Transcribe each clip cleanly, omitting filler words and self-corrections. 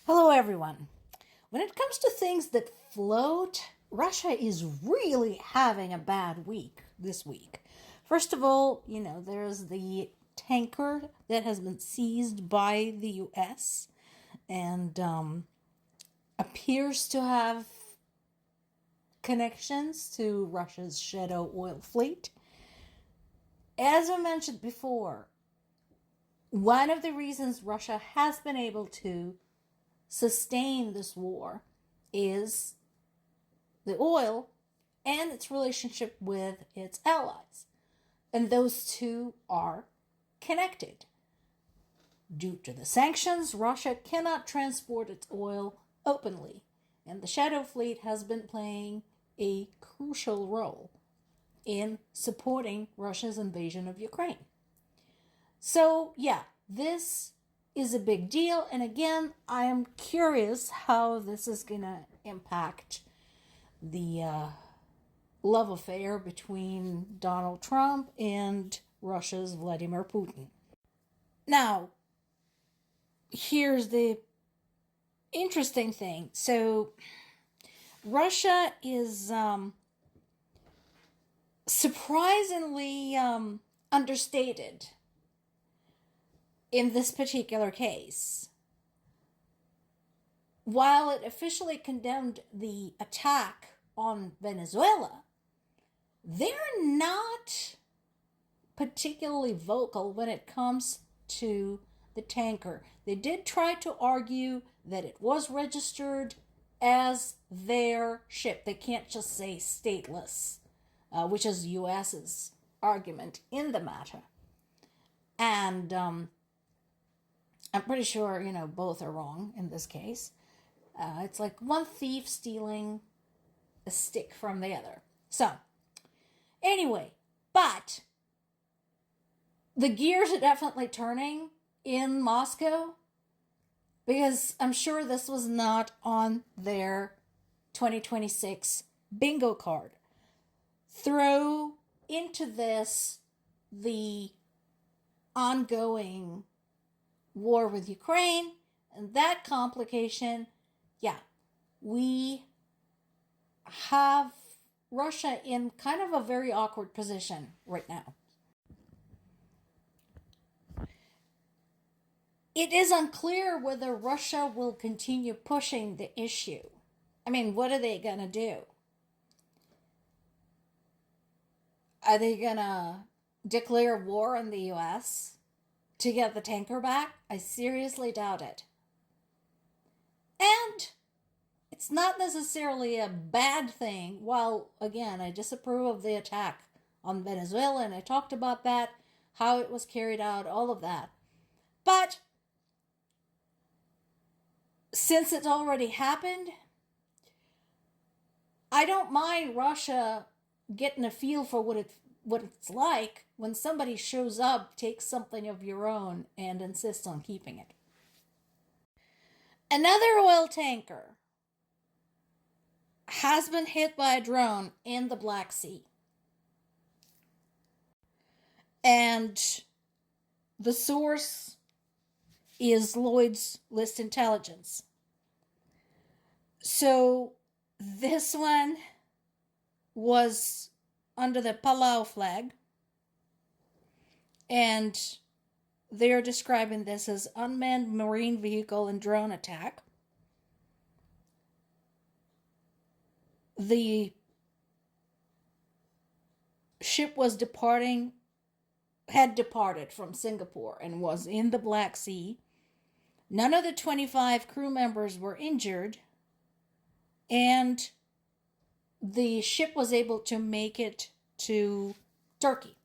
Hello, everyone. When it comes to things that float, Russia is really having a bad week this week. First of all, there's the tanker that has been seized by the US and appears to have connections to Russia's shadow oil fleet. As I mentioned before, one of the reasons Russia has been able to sustain this war is the oil and its relationship with its allies. And those two are connected. Due to the sanctions, Russia cannot transport its oil openly, and the Shadow Fleet has been playing a crucial role in supporting Russia's invasion of Ukraine. So, yeah, this is a big deal. And again, I am curious how this is going to impact the love affair between Donald Trump and Russia's Vladimir Putin. Now, here's the interesting thing. So, Russia is surprisingly understated in this particular case. While it officially condemned the attack on Venezuela, they're not particularly vocal when it comes to the tanker. They did try to argue that it was registered as their ship. They can't just say stateless, which is the US's argument in the matter. And I'm pretty sure, both are wrong in this case. It's like one thief stealing a stick from the other. So, anyway, but the gears are definitely turning in Moscow because I'm sure this was not on their 2026 bingo card. Throw into this the ongoing war with Ukraine and that complication. Yeah, we have Russia in kind of a very awkward position right now. It is unclear whether Russia will continue pushing the issue. I mean, what are they going to do? Are they going to declare war on the US to get the tanker back? I seriously doubt it. And it's not necessarily a bad thing. While, again, I disapprove of the attack on Venezuela, and I talked about that, how it was carried out, all of that. But since it's already happened, I don't mind Russia getting a feel for what it's like when somebody shows up, takes something of your own, and insists on keeping it. Another oil tanker has been hit by a drone in the Black Sea. And the source is Lloyd's List Intelligence. So this one was under the Palau flag. And they're describing this as unmanned marine vehicle and drone attack. The ship had departed from Singapore and was in the Black Sea. None of the 25 crew members were injured, and the ship was able to make it to Turkey.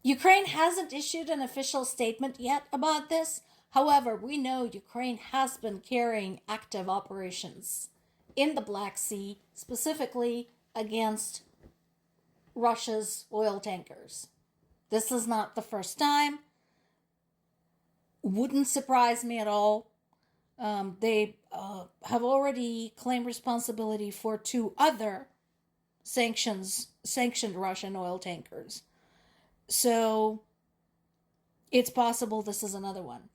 Ukraine hasn't issued an official statement yet about this. However, we know Ukraine has been carrying active operations in the Black Sea, specifically against Russia's oil tankers. This is not the first time. Wouldn't surprise me at all. They have already claimed responsibility for 2 other sanctioned Russian oil tankers. So it's possible this is another one.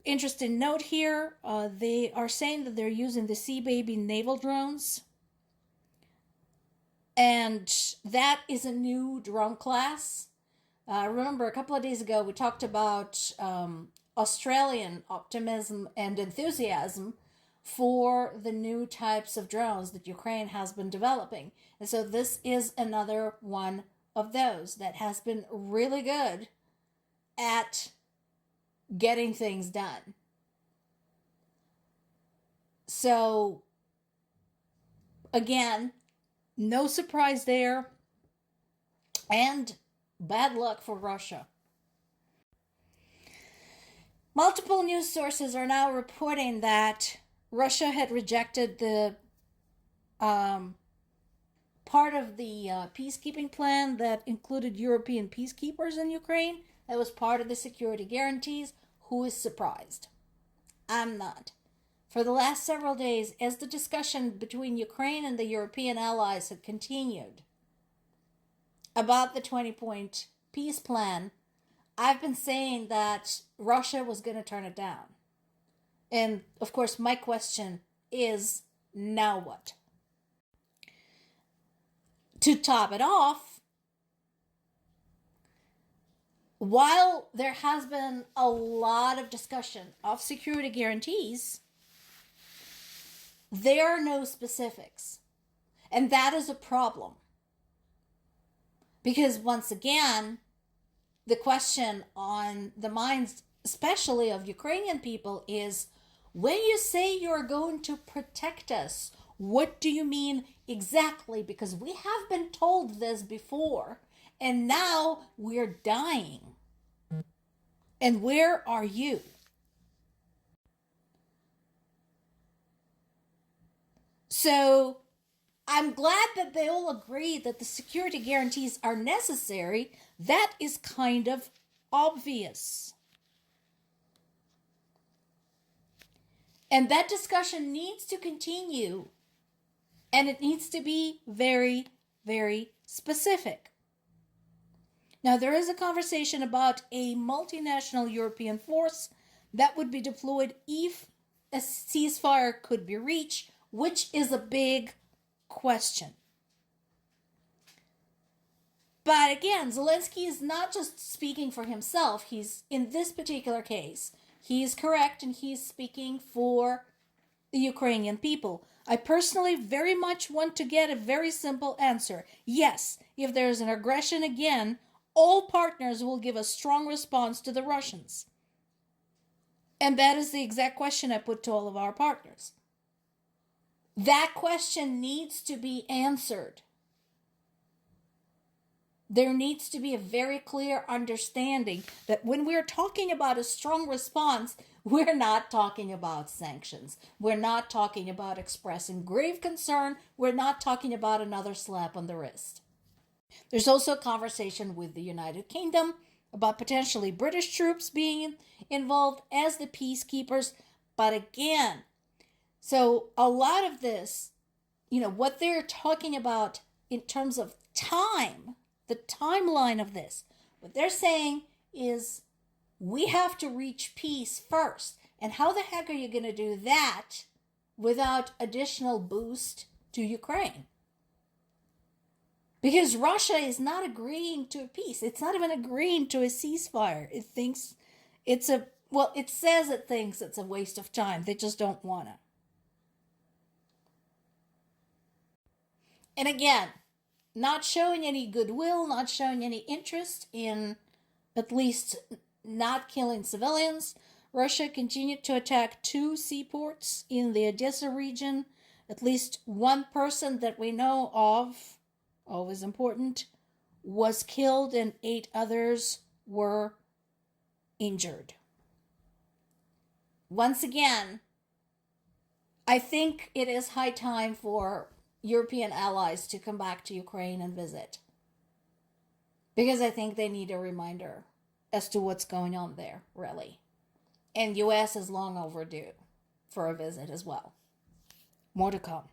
interesting note here. They are saying that they're using the Sea Baby naval drones. And that is a new drone class. Remember, a couple of days ago, we talked about Australian optimism and enthusiasm for the new types of drones that Ukraine has been developing. And so this is another one of those that has been really good at getting things done. So, again, no surprise there. And bad luck for Russia. Multiple news sources are now reporting that Russia had rejected the part of the peacekeeping plan that included European peacekeepers in Ukraine. That was part of the security guarantees. Who is surprised? I'm not. For the last several days, as the discussion between Ukraine and the European allies had continued about the 20-point peace plan, I've been saying that Russia was going to turn it down. And, of course, my question is, now what? To top it off, while there has been a lot of discussion of security guarantees, there are no specifics. And that is a problem. Because once again, the question on the minds, especially of Ukrainian people, is when you say you're going to protect us, what do you mean exactly? Because we have been told this before, and now we're dying. And where are you? So I'm glad that they all agree that the security guarantees are necessary. That is kind of obvious. And that discussion needs to continue. And it needs to be very, very specific. Now, there is a conversation about a multinational European force that would be deployed if a ceasefire could be reached, which is a big question. But again, Zelensky is not just speaking for himself. He's, in this particular case, he is correct and he's speaking for the Ukrainian people. I personally very much want to get a very simple answer. Yes, if there's an aggression again, all partners will give a strong response to the Russians. And that is the exact question I put to all of our partners. That question needs to be answered. There needs to be a very clear understanding that when we're talking about a strong response, we're not talking about sanctions. We're not talking about expressing grave concern. We're not talking about another slap on the wrist. There's also a conversation with the United Kingdom about potentially British troops being involved as the peacekeepers. But again, so a lot of this, what they're talking about in terms of time, the timeline of this, what they're saying is we have to reach peace first. And how the heck are you going to do that without additional boost to Ukraine? Because Russia is not agreeing to a peace. It's not even agreeing to a ceasefire. It thinks it says it thinks it's a waste of time. They just don't want to. And again, not showing any goodwill, not showing any interest in at least not killing civilians. Russia continued to attack 2 seaports in the Odessa region. At least one person that we know of, always important, was killed and 8 others were injured. Once again, I think it is high time for European allies to come back to Ukraine and visit. Because I think they need a reminder as to what's going on there, really. And US is long overdue for a visit as well. More to come.